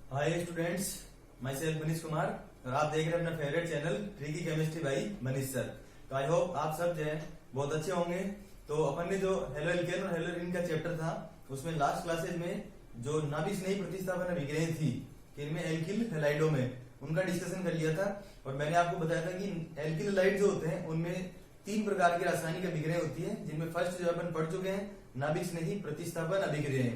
Hi students, my self Manish Kumar और आप देख रहे हैं अपना favourite channel tricky chemistry by Manish sir. तो आई होप आप सब जो है बहुत अच्छे होंगे। तो अपन ने जो हेलो एल्केन और हेलो एल्कीन का चैप्टर था उसमें लास्ट क्लासेज में जो नाभिक स्नेही प्रतिस्थापन अभिक्रियाएं थी कि इनमें एल्किल हैलाइडों में उनका डिस्कशन कर लिया था। और मैंने आपको बताया था कि एल्किल हैलाइड जो होते हैं उनमें 3 प्रकार की रासायनिक अभिक्रियाएं होती है, जिनमें फर्स्ट जो अपन पढ़ चुके हैं नाभिक स्नेही प्रतिस्थापन अभिक्रियाएं।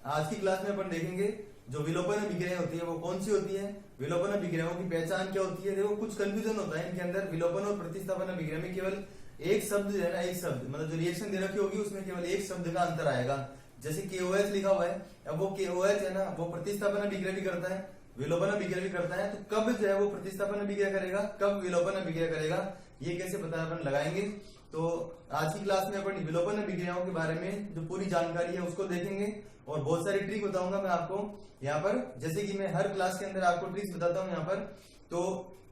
आज की क्लास में अपन देखेंगे जो विलोपन अभिक्रियाएं होती है वो कौन सी होती है, विलोपन अभिक्रियाओं की पहचान क्या होती है। देखो कुछ कंफ्यूजन होता है इनके अंदर। विलोपन और प्रतिस्थापन अभिक्रिया में केवल एक शब्द जो है ना, एक शब्द मतलब जो रिएक्शन दे रखी होगी उसमें केवल एक शब्द का अंतर आएगा। जैसे KOH लिखा हुआ है, अब वो KOH है ना, वो प्रतिस्थापन अभिक्रिया भी करता है, विलोपन अभिक्रिया भी करता है। तो कब जो है वो प्रतिस्थापन अभिक्रिया करेगा, कब विलोपन अभिक्रिया करेगा, ये कैसे पता अपन लगाएंगे। तो आज की क्लास में अपन विलोपन अभिक्रियाओं के बारे में जो पूरी जानकारी है उसको देखेंगे और बहुत सारी ट्रिक बताऊंगा मैं आपको यहाँ पर। जैसे कि मैं हर क्लास के अंदर आपको ट्रिक्स बताता हूँ यहाँ पर, तो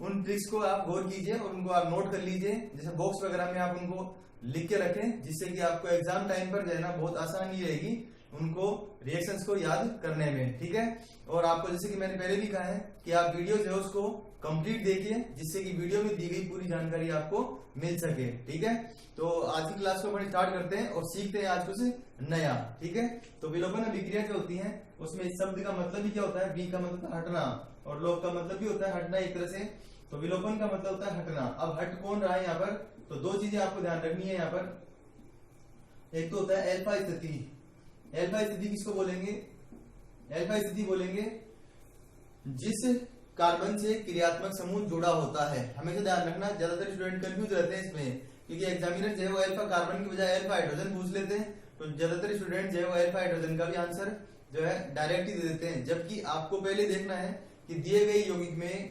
उन ट्रिक्स को आप गौर कीजिए और उनको आप नोट कर लीजिए। जैसे बॉक्स वगैरह में आप उनको लिख के रखें, जिससे कि आपको एग्जाम टाइम पर जो है ना बहुत आसानी रहेगी उनको रिएक्शंस को याद करने में, ठीक है। और आपको जैसे कि मैंने पहले भी कहा है कि आप वीडियो जो है उसको कंप्लीट देखिए, जिससे कि वीडियो में दी गई पूरी जानकारी आपको मिल सके, ठीक है। तो आज की क्लास को अपन स्टार्ट करते हैं और सीखते हैं आज कुछ नया, ठीक है। तो विलोपन अभिक्रिया जो होती है उसमें इस शब्द का मतलब भी क्या होता है, बी का मतलब हटना और लोप का मतलब भी होता है हटना एक तरह से। तो विलोपन का मतलब होता है हटना। अब हट कौन रहा है यहाँ पर, तो 2 चीजें आपको ध्यान रखनी है यहाँ पर। एक तो होता है एल्फा स्थिति। एल्फा स्थिति किसको बोलेंगे, एल्फा स्थिति बोलेंगे जिस कार्बन से क्रियात्मक समूह जुड़ा होता है। हमेशा ध्यान रखना, ज्यादातर स्टूडेंट कंफ्यूज रहते हैं इसमें, क्योंकि एग्जामिनर जो है वो अल्फा कार्बन की बजाय अल्फा हाइड्रोजन पूछ लेते हैं। तो ज्यादातर स्टूडेंट जो है वो अल्फा हाइड्रोजन का भी आंसर जो है डायरेक्ट ही दे देते हैं, जबकि आपको पहले देखना है कि दिए गए यौगिक में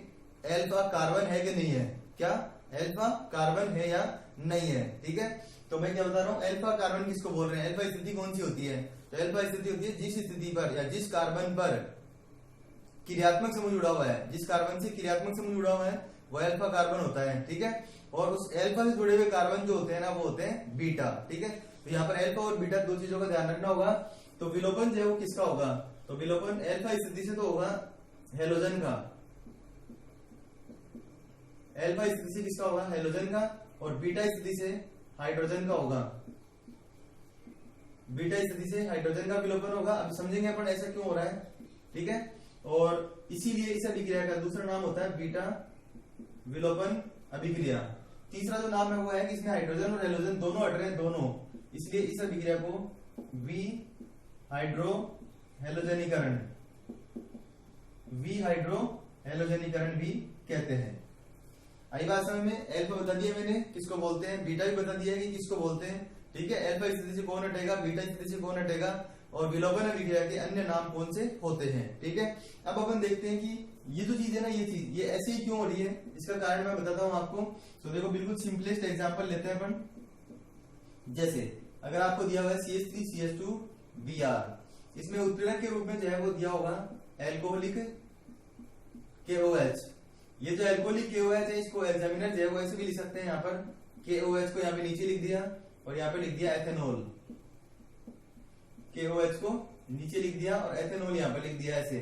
अल्फा कार्बन है कि नहीं है, क्या अल्फा कार्बन है या नहीं है, ठीक है। तो मैं क्या बता रहा हूँ, अल्फा कार्बन किसको बोल रहे हैं, अल्फा स्थिति कौन सी होती है, तो अल्फा स्थिति होती है जिस स्थिति पर या जिस कार्बन पर क्रियात्मक समूह जुड़ा हुआ है, जिस कार्बन से क्रियात्मक समूह जुड़ा हुआ है वो अल्फा कार्बन होता है, ठीक है। और उस अल्फा से जुड़े हुए कार्बन जो होते हैं ना वो होते हैं बीटा, ठीक है। तो यहाँ पर अल्फा और बीटा 2 चीजों का ध्यान रखना होगा। तो विलोपन जो है वो किसका होगा, तो विलोपन अल्फा स्थिति से तो होगा हेलोजन का, अल्फा स्थिति से किसका होगा, हेलोजन का, और बीटा स्थिति से हाइड्रोजन का होगा, बीटा स्थिति से हाइड्रोजन का विलोपन होगा। अब समझेंगे अपन ऐसा क्यों हो रहा है, ठीक है। और इसीलिए इस अभिक्रिया का दूसरा नाम होता है बीटा विलोपन अभिक्रिया। तीसरा जो नाम है वो है कि इसमें हाइड्रोजन और हेलोजन दोनों हट रहे हैं, दोनों, इसलिए इस अभिक्रिया को वी हाइड्रो हेलोजनीकरण, वी हाइड्रो हेलोजनीकरण भी कहते हैं। आई बात समझ में, अल्फा बता दिया मैंने किसको बोलते हैं, बीटा भी बता दिया कि किसको बोलते हैं, ठीक है। अल्फा स्थिति से कौन हटेगा, बीटा स्थिति से कौन हटेगा, और विलोपन अभिक्रिया के अन्य नाम कौन से होते हैं, ठीक है। अब अपन देखते हैं कि ये जो चीज है ना, ये चीज ये ऐसे ही क्यों हो रही है, इसका कारण मैं बताता हूं आपको। तो देखो बिल्कुल सिंपलेस्ट एग्जांपल लेते हैं अपन। जैसे अगर आपको दिया हुआ है CH3CH2Br, इसमें उत्प्रेरक के रूप में जो है वो दिया होगा एल्कोहलिक KOH। ये जो एल्कोहलिक KOH है इसको एग्जामिनर जो है वो ऐसे भी लिख सकते हैं, यहाँ पर KOH को यहाँ पे नीचे लिख दिया और यहाँ पे लिख दिया एथेनॉल, KOH को नीचे लिख दिया और एथेनॉल यहाँ पे लिख दिया ऐसे,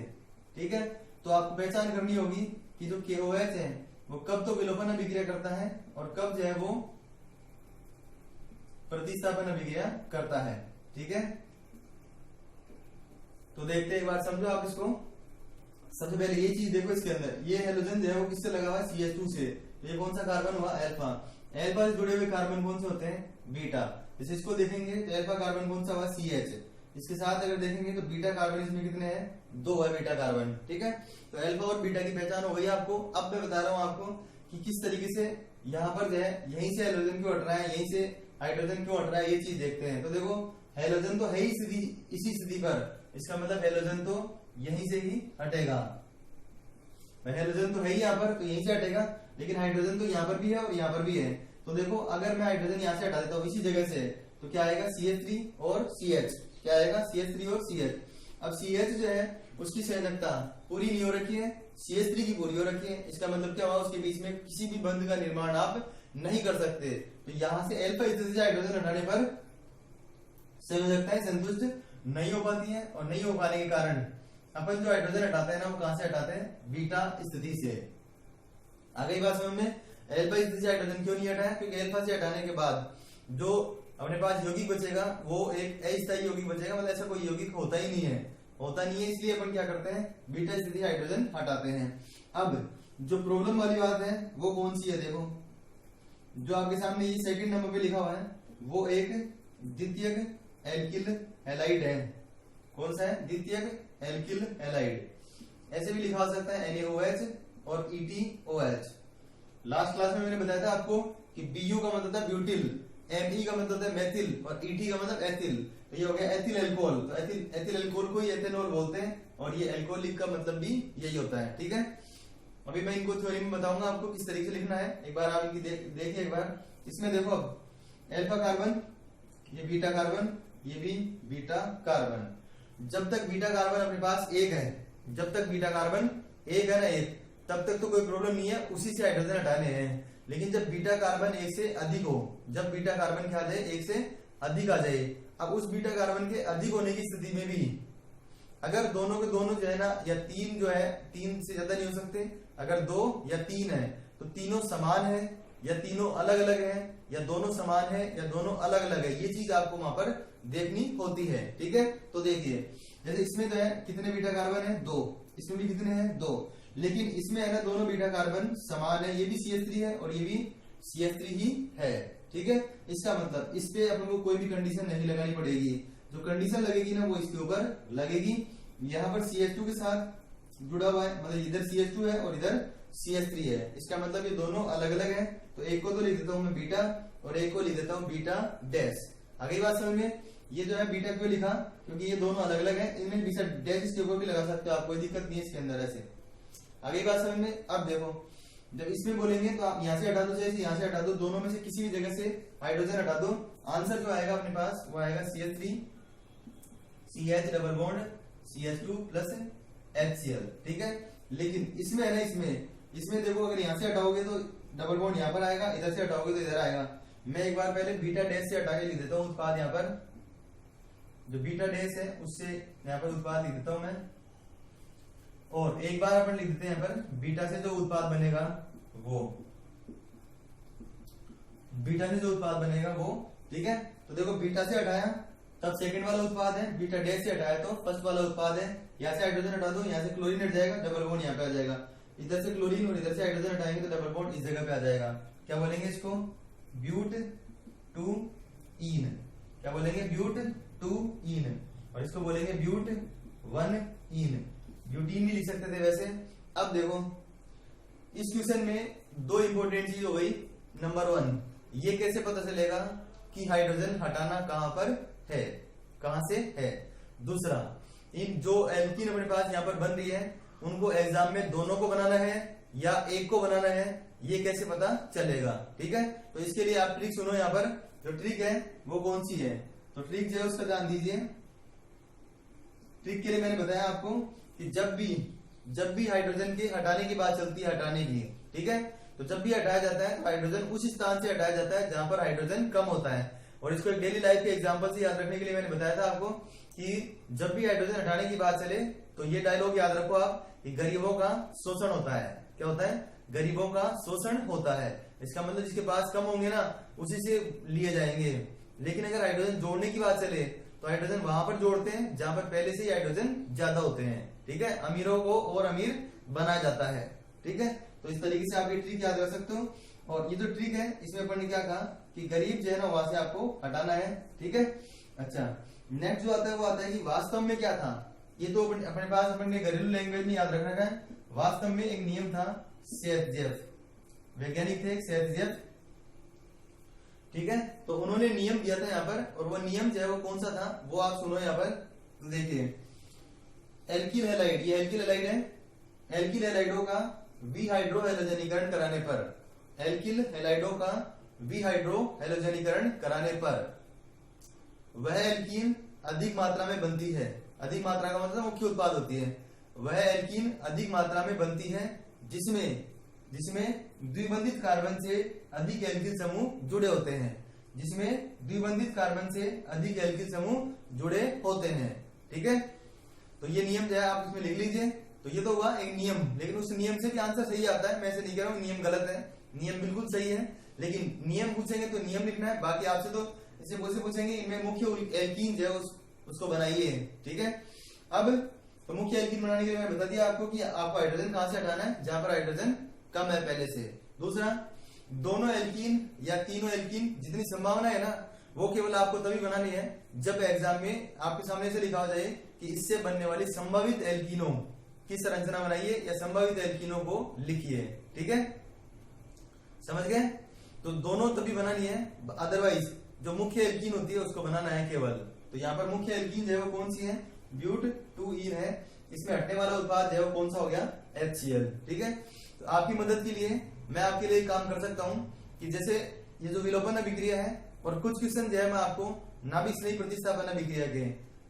ठीक है। तो आपको पहचान करनी होगी कि जो KOH है वो कब तो विलोपन अभिक्रिया करता है और कब जो है वो प्रतिस्थापन अभिक्रिया करता है, ठीक है। तो देखते हैं, एक बार समझो आप इसको। सबसे पहले ये चीज देखो, इसके अंदर ये हेलोजन जो है वो किससे लगा हुआ है, CH2 से। तो ये कौन सा कार्बन हुआ, अल्फा। अल्फा से जुड़े हुए कार्बन कौन से होते हैं, बीटा। जैसे इसको देखेंगे तो अल्फा कार्बन कौन सा हुआ, CH। इसके साथ अगर देखेंगे तो बीटा कार्बन इसमें कितने हैं, 2 है बीटा कार्बन, ठीक है। तो अल्फा और बीटा की पहचान हो गई आपको। अब मैं बता रहा हूं आपको कि किस तरीके से यहाँ पर जो है यहीं से हेलोजन क्यों हट रहा है, यहीं से हाइड्रोजन क्यों हट रहा है, ये चीज देखते हैं। तो देखो हेलोजन तो है ही इसी स्थिति पर, इसका मतलब हेलोजन तो यहीं से ही हटेगा, हेलोजन तो है ही यहाँ पर तो यहीं से हटेगा, लेकिन हाइड्रोजन तो यहाँ पर भी है और यहाँ पर भी है। तो देखो अगर मैं हाइड्रोजन यहाँ से हटा देता हूँ इसी जगह से, तो क्या आएगा, CH3 और CH, क्या आएगा, CH3 और CH। अब CH जो है उसकी संयोजकता पूरी नहीं हो रखी है, CH3 की पूरी हो रखी है। इसका मतलब क्या हुआ, उसके बीच में किसी भी बंध का निर्माण आप नहीं कर सकते। तो यहां से अल्फा स्थिति से हाइड्रोजन हटाने पर संयोजकताएं संतुष्ट नहीं हो पाती है और नहीं हो पाने के कारण अपन जो हाइड्रोजन हटाते हैं ना वो कहां से हटाते हैं, बीटा स्थिति से। आ गई बात समझ में। अल्फा स्थिति से हाइड्रोजन क्यों नहीं हटाया, क्योंकि अल्फा से हटाने के बाद जो अपने पास यौगिक बचेगा वो एक अस्थायी यौगिक बचेगा, मतलब ऐसा कोई यौगिक होता ही नहीं है, इसलिए अपन क्या करते हैं, बीटा स्थिति हाइड्रोजन हटाते हैं। अब जो प्रॉब्लम वाली बात है वो कौन सी है, देखो जो आपके सामने ये सेकंड नंबर पे लिखा हुआ है वो एक द्वितीयक एल्किल हैलाइड है। कौन सा है, द्वितीयक एल्किल हैलाइड। ऐसे भी लिखा हो सकता है NaOH और EtOH। लास्ट क्लास में मैंने बताया था आपको कि Bu का मतलब था ब्यूटिल, Me का मतलब है मेथिल और Et का मतलब एथिल। तो ये हो गया एथिल एल्कोहल। तो एथिल एल्कोहल को ही एथेनॉल बोलते हैं और ये एल्कोहलिक का मतलब भी यही होता है। ठीक है, अभी मैं इनको थ्योरी में बताऊंगा आपको किस तरीके से लिखना है। एक बार आप इनकी देखिए एक बार। इसमें देखो अब अल्फा कार्बन, ये बीटा कार्बन, ये भी बीटा कार्बन। जब तक बीटा कार्बन अपने पास एक है, जब तक बीटा कार्बन एक है ना एक, तब तक तो कोई प्रॉब्लम नहीं है, उसी से हाइड्रोजन हटाने हैं। लेकिन जब बीटा कार्बन एक से अधिक हो, जब बीटा कार्बन क्या आ जाए, एक से अधिक आ जाए, अब उस बीटा कार्बन के अधिक होने की स्थिति में भी अगर दोनों के दोनों जो है ना, या तीन जो है, तीन से ज्यादा नहीं हो सकते, अगर दो या तीन है तो तीनों समान है या तीनों अलग अलग है, या दोनों समान है या दोनों अलग अलग है, ये चीज आपको वहां पर देखनी होती है। ठीक है, तो देखिए जैसे इसमें जो है कितने बीटा कार्बन है, दो, इसमें भी कितने हैं, दो, लेकिन इसमें है ना दोनों बीटा कार्बन समान है, ये भी CH3 है और ये भी CH3 ही है। ठीक है, इसका मतलब इस पे अपन को कोई भी कंडीशन नहीं लगानी पड़ेगी, जो कंडीशन लगेगी ना वो इसके ऊपर लगेगी। यहाँ पर CH2 के साथ जुड़ा हुआ है, मतलब इधर CH2 है और इधर CH3 है, इसका मतलब ये दोनों अलग अलग है। तो एक को तो लिख देता हूं मैं बीटा और एक को लिख देता हूं बीटा डैश। आगे बात समझ में। ये जो है बीटा क्यों लिखा, क्योंकि ये दोनों अलग अलग है, इनमें बीटा डैश इसके ऊपर भी लगा सकते हो आप, कोई दिक्कत नहीं है इसके अंदर ऐसे। आगे बात समझ में। अब देखो जब इसमें बोलेंगे तो आप यहाँ से हटा दो, चाहे यहाँ से हटा दो, दोनों में से किसी भी जगह से हाइड्रोजन हटा दो, आंसर जो आएगा अपने पास वो आएगा CH3 CH double bond CH2 plus HCl। ठीक है, लेकिन इसमें है ना, इसमें देखो अगर यहाँ से हटाओगे तो डबल बॉन्ड यहाँ पर आएगा, इधर से हटाओगे तो इधर आएगा। मैं एक बार पहले बीटा डैश से हटा के लिख देता हूँ उत्पाद, यहाँ पर जो बीटा डैश है उससे यहाँ पर उत्पाद लिख देता हूं मैं, और एक बार अपन लिख देते हैं यहाँ पर बीटा से जो उत्पाद बनेगा वो, बीटा से जो उत्पाद बनेगा वो। ठीक है, तो देखो बीटा से हटाया तब सेकंड वाला उत्पाद है, बीटा डैश से हटाया तो फर्स्ट वाला उत्पाद है। यहाँ से हाइड्रोजन हटा दो, यहाँ से क्लोरीन हट जाएगा, डबल बॉन्ड यहाँ पे आ जाएगा, इधर से क्लोरीन और इधर से हाइड्रोजन हटाएंगे तो डबल बॉन्ड इस जगह पे आ जाएगा। क्या बोलेंगे इसको, ब्यूट टू ईन। क्या बोलेंगे, ब्यूट टू ईन, और इसको बोलेंगे ब्यूट वन ईन। ब्यूटीन भी लिख सकते थे वैसे। अब देखो इस क्वेश्चन में दो इंपॉर्टेंट चीज हो गई। नंबर 1, ये कैसे पता चलेगा कि हाइड्रोजन हटाना कहां पर है, कहां से है। दूसरा, इन जो एल्कीन अपने पास यहाँ पर बन रही है उनको एग्जाम में दोनों को बनाना है या एक को बनाना है, ये कैसे पता चलेगा। ठीक है, तो इसके लिए आप ट्रिक सुनो। यहाँ पर जो ट्रिक है वो कौन सी है, तो ट्रिक जो है उसका ध्यान दीजिए। ट्रिक के लिए मैंने बताया आपको कि जब भी हाइड्रोजन के हटाने की बात चलती है, हटाने की, ठीक है, तो जब भी हटाया जाता है तो हाइड्रोजन उस स्थान से हटाया जाता है जहां पर हाइड्रोजन कम होता है। और इसको एक डेली लाइफ के एग्जांपल से याद रखने के लिए मैंने बताया था आपको कि जब भी हाइड्रोजन हटाने की बात चले तो ये डायलॉग याद रखो आप कि गरीबों का शोषण होता है। क्या होता है, गरीबों का शोषण होता है। इसका मतलब जिसके पास कम होंगे ना उसी से लिए जाएंगे। लेकिन अगर हाइड्रोजन जोड़ने की बात चले तो हाइड्रोजन वहां पर जोड़ते हैं जहां पर पहले से ही हाइड्रोजन ज्यादा होते हैं। ठीक है, अमीरों को और अमीर बनाया जाता है। ठीक है, तो इस तरीके से आप ये ट्रिक याद रख सकते हो। और ये जो ट्रिक है इसमें अपन ने क्या कहा कि गरीब जो है ना वहां से आपको हटाना है। ठीक है, अच्छा नेक्स्ट जो आता है वो आता है कि वास्तव में क्या था। ये तो अपने पास अपन ने घरेलू लैंग्वेज में याद रखना है। वास्तव में एक नियम था सेत्जेफ, वैज्ञानिक थे सेत्जेफ। ठीक है, तो उन्होंने नियम दिया था यहाँ पर, और वो नियम जो है वो कौन सा था वो आप सुनो यहाँ पर। तो देखिए एल्किल हैलाइड, ये एल्किल हैलाइड है। एल्किल हैलाइडों का विहाइड्रो हैलोजनीकरण कराने पर, एल्किल हैलाइडों का विहाइड्रो हैलोजनीकरण कराने पर वह एल्कीन अधिक मात्रा में बनती है। अधिक मात्रा का मतलब मुख्य उत्पाद होती है। वह एल्कीन अधिक मात्रा में बनती है जिसमें द्विबंधित कार्बन से अधिक एल्किल समूह जुड़े होते हैं। जिसमें द्विबंधित कार्बन से अधिक एल्किल समूह जुड़े होते हैं। ठीक है, तो ये नियम जो है आप इसमें लिख लीजिए। तो ये तो हुआ एक नियम, लेकिन उस नियम से भी आंसर सही आता है, मैं ऐसे नहीं कह रहा हूँ नियम गलत है, नियम बिल्कुल सही है, लेकिन नियम पूछेंगे तो नियम लिखना है। बाकी आपसे तो इसे पूछेंगे इनमें मुख्य एल्कीन जो है उसको बनाइए, ठीक है। अब तो मुख्य एल्कीन बनाने के लिए मैं बता दिया आपको कि आपको हाइड्रोजन कहां से हटाना है, जहां पर हाइड्रोजन कम है पहले से। दूसरा, दोनों एल्कीन या तीनों एल्कीन जितनी संभावना है ना, वो केवल आपको तभी बनानी है जब एग्जाम में आपके सामने से लिखा हो जाए कि इससे बनने वाली संभावित एल्कीनों की संरचना बनाइए या संभावित एल्कीनों को लिखिए, ठीक है, समझ गए। तो दोनों तभी बनानी है, अदरवाइज जो मुख्य एल्कीन होती है उसको बनाना है केवल। तो यहाँ पर मुख्य एल्कीन जो है वो कौन सी है, ब्यूट 2ईन है। इसमें हटने वाला उत्पाद जो है वो कौन सा हो गया, HCl, ठीक है। तो आपकी मदद के लिए मैं आपके लिए काम कर सकता हूं कि जैसे ये जो विलोपन अभिक्रिया है और कुछ क्वेश्चन जो है मैं आपको नाभिक स्नेही प्रतिस्थापन अभिक्रिया के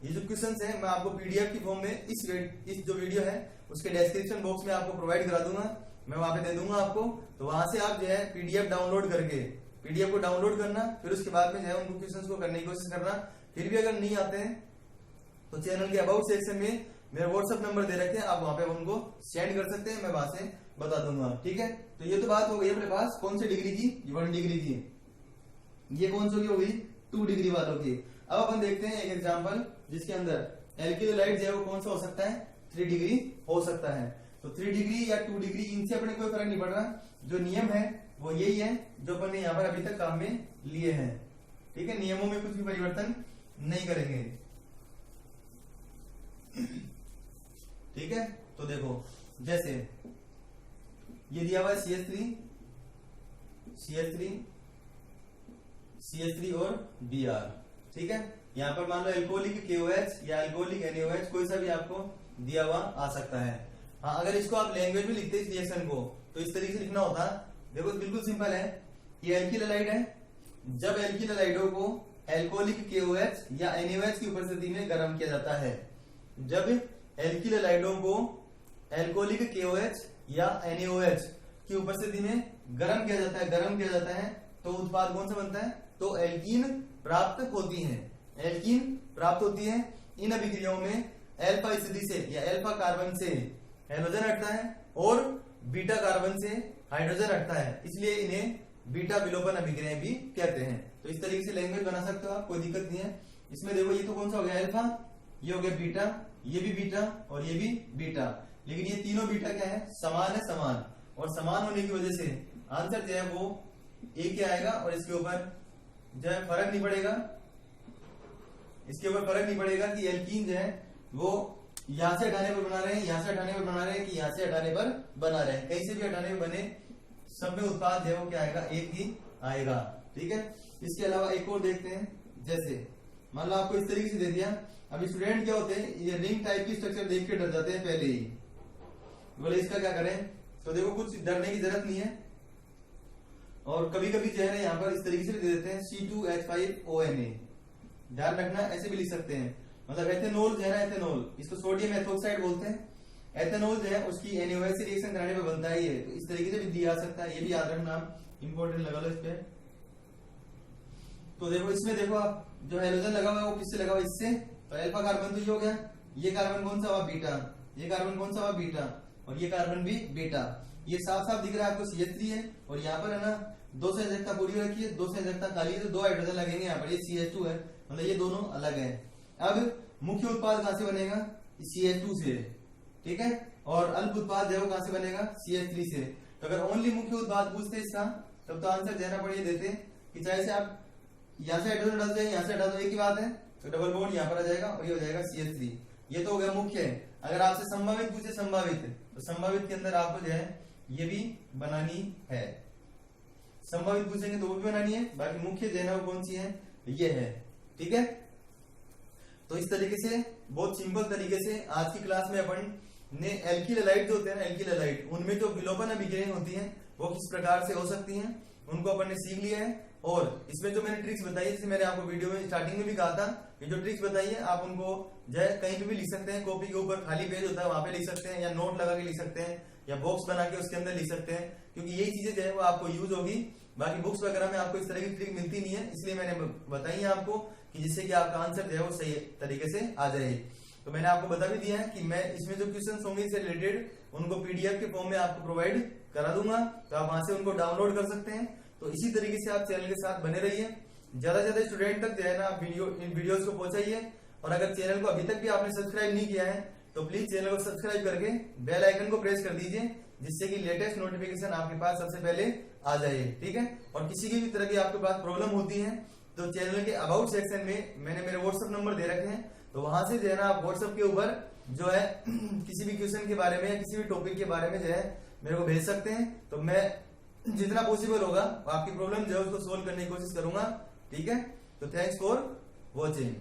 ये जो क्वेश्चन है मैं आपको पीडीएफ की फॉर्म में इस जो वीडियो है उसके डिस्क्रिप्शन बॉक्स में आपको प्रोवाइड करा दूंगा, मैं वहां पे दे दूंगा आपको। तो वहां से आप जो है पीडीएफ डाउनलोड करके पीडीएफ को डाउनलोड करना, फिर उसके बाद में जो है उन क्वेश्चंस को करने की कोशिश करना। फिर भी अगर नहीं आते हैं तो चैनल के अबाउट सेक्शन में मेरा व्हाट्सएप नंबर दे रखे हैं, आप वहां पे उनको सेंड कर सकते हैं, मैं वहां से बता दूंगा, ठीक है। तो ये तो बात हो गई अपने पास कौन सी डिग्री की, 1 डिग्री की। ये कौन सी हो गई, 2 डिग्री वालों की। अब अपन देखते हैं एक एग्जांपल जिसके अंदर एल्किल हैलाइड जो है वो कौन सा हो सकता है, 3 डिग्री हो सकता है। तो 3 डिग्री या 2 डिग्री इनसे अपने कोई फर्क नहीं पड़ रहा, जो नियम है वो यही है जो अपन ने यहाँ पर अभी तक काम में लिए हैं, ठीक है। नियमों में कुछ भी परिवर्तन नहीं करेंगे, ठीक है। तो देखो जैसे ये दिया हुआ है CH3 और Br, ठीक है। यहाँ पर मान लो एल्कोहलिक KOH या एल्कोहलिक NaOH कोई सा भी आपको दिया हुआ आ सकता है। हाँ, अगर इसको आप लैंग्वेज में लिखते इस रिएक्शन को तो इस तरीके से लिखना होता। देखो बिल्कुल सिंपल है, ये एल्किल हैलाइड है। जब एल्किल हैलाइडों को एल्कोहलिक KOH या NaOH की उपस्थिति में गर्म किया जाता है, जब एल्किल हैलाइडों को एल्कोहलिक KOH या NaOH की उपस्थिति में गर्म किया जाता है तो उत्पाद कौन सा बनता है, तो एल्कीन प्राप्त होती है, एल्कीन प्राप्त होती है। इन अभिक्रियाओं में अल्फा स्थिति से या अल्फा कार्बन से हाइड्रोजन हटता है और बीटा कार्बन से हाइड्रोजन हटता है, इसलिए इन्हें बीटा विलोपन अभिक्रियाएं भी कहते हैं। तो इस तरीके से लैंग्वेज बना सकते हो आप, कोई दिक्कत नहीं है इसमें। देखो ये तो कौन सा हो गया अल्फा, ये हो गया बीटा, ये भी बीटा और ये भी बीटा, लेकिन ये तीनों बीटा क्या है, समान है, समान। और समान होने की वजह से आंसर जो है वो एक ही आएगा और इसके ऊपर जो है फर्क नहीं पड़ेगा, इसके ऊपर फर्क नहीं पड़ेगा कि एल्कीन जो है वो यहां से हटाने पर बना रहे हैं, यहां से हटाने पर बना रहे हैं कि यहां से हटाने पर बना रहे हैं, कहीं से भी हटाने पर बने सब में उत्पाद जो है वो क्या आएगा, एक ही आएगा, ठीक है। इसके अलावा एक और देखते हैं, जैसे मान लो आपको इस तरीके से दे दिया। अभी स्टूडेंट क्या होते हैं, ये रिंग टाइप की स्ट्रक्चर देख के डर जाते हैं पहले ही, बोले इसका क्या करें। तो देखो कुछ डरने की जरूरत नहीं है, और कभी कभी जो है ना यहाँ पर इस तरीके से भी दे देते हैं C2H5ONA, ध्यान रखना ऐसे भी लिख सकते हैं। मतलब एथेनॉल जो है ना, एथेनॉल इसको सोडियम एथोक्साइड बोलते हैं। एथेनॉल जो है उसकी NaOH से रिएक्शन कराने पे बनता है ये, तो इस तरीके से भी दिया सकता है, ये भी याद रखना, इंपॉर्टेंट लगा लो इस पे। तो देखो इसमें देखो आप जो हाइड्रोजन लगा हुआ है वो किससे लगा हुआ है, इससे। तो अल्फा कार्बन तो ये हो गया, ये कार्बन कौन सा हुआ, बीटा, ये कार्बन कौन सा हुआ, बीटा, और ये कार्बन भी बीटा। ये साफ साफ दिख रहा है आपको CH3 है, और यहाँ पर है ना 2 से एजेक्टा पूरी रखी है, 2 से एजेक्टा खाली है, तो 2 हाइड्रोजन लगेंगे यहाँ पर, ये CH2 है, मतलब ये दोनों अलग है। अब मुख्य उत्पाद कहां से बनेगा, CH2 से, ठीक है। और अल्प उत्पाद जो कहां से बनेगा, CH3 से। तो अगर ओनली मुख्य उत्पाद पूछते इसका, तब तो आंसर देना पड़े देते कि चाहे से आप यहाँ से हाइड्रोजन डाल जाए, यहाँ से हटा दो, एक ही बात है। तो डबल बॉन्ड यहाँ पर आ जाएगा और ये हो जाएगा CH3। ये तो हो गया मुख्य। अगर आपसे संभावित पूछे, संभावित, तो संभावित के अंदर आपको जो है ये भी बनानी है, संभावित पूछेंगे तो वो भी बनानी है। बाकी मुख्य जो है ना वो कौन सी है, ये है, ठीक है। तो इस तरीके से बहुत सिंपल तरीके से आज की क्लास में अपन ने एल्किल हैलाइड जो होते हैं ना, एल्किल हैलाइड, उनमें जो विलोपन अभिक्रियाएं होती हैं वो किस प्रकार से हो सकती हैं उनको अपन ने सीख लिया है। और इसमें जो मैंने ट्रिक्स बताई, जैसे मैंने आपको वीडियो में स्टार्टिंग में भी कहा था, ये जो ट्रिक्स बताई है आप उनको जो है कहीं पे भी लिख सकते हैं, कॉपी के ऊपर खाली पेज होता है वहां पे लिख सकते हैं, या नोट लगा के लिख सकते हैं, या बॉक्स बना के उसके अंदर लिख सकते हैं, क्योंकि यही चीजें जो है वो आपको यूज होगी। बाकी बुक्स वगैरह में आपको इस तरह की ट्रिक मिलती नहीं है, इसलिए मैंने बताई है आपको कि जिससे कि आपका आंसर जो है वो सही तरीके से आ जाए। तो मैंने आपको बता भी दिया है कि मैं इसमें जो क्वेश्चंस होंगे इससे रिलेटेड उनको पीडीएफ के फॉर्म में आपको प्रोवाइड करा दूंगा, तो आप वहां से उनको डाउनलोड कर सकते हैं। तो इसी तरीके से आप चैनल के साथ बने रहिए, ज्यादा से ज्यादा स्टूडेंट तक जो है ना इन वीडियोस को पहुंचाइए। और अगर चैनल को अभी तक भी आपने सब्सक्राइब नहीं किया है तो प्लीज चैनल को सब्सक्राइब करके बेल आइकन को प्रेस कर दीजिए, जिससे कि लेटेस्ट नोटिफिकेशन आपके पास सबसे पहले आ जाए, ठीक है। और किसी की भी तरह की आपके पास प्रॉब्लम होती है तो चैनल के अबाउट सेक्शन में मैंने मेरे व्हाट्सएप नंबर दे रखे हैं, तो वहां से जो है ना आप व्हाट्सएप के ऊपर जो है किसी भी क्वेश्चन के बारे में या किसी भी टॉपिक के बारे में जो है मेरे को भेज सकते हैं। तो मैं जितना पॉसिबल होगा आपकी प्रॉब्लम जो है उसको सोल्व करने की कोशिश करूंगा, ठीक है। तो थैंक्स फॉर वॉचिंग।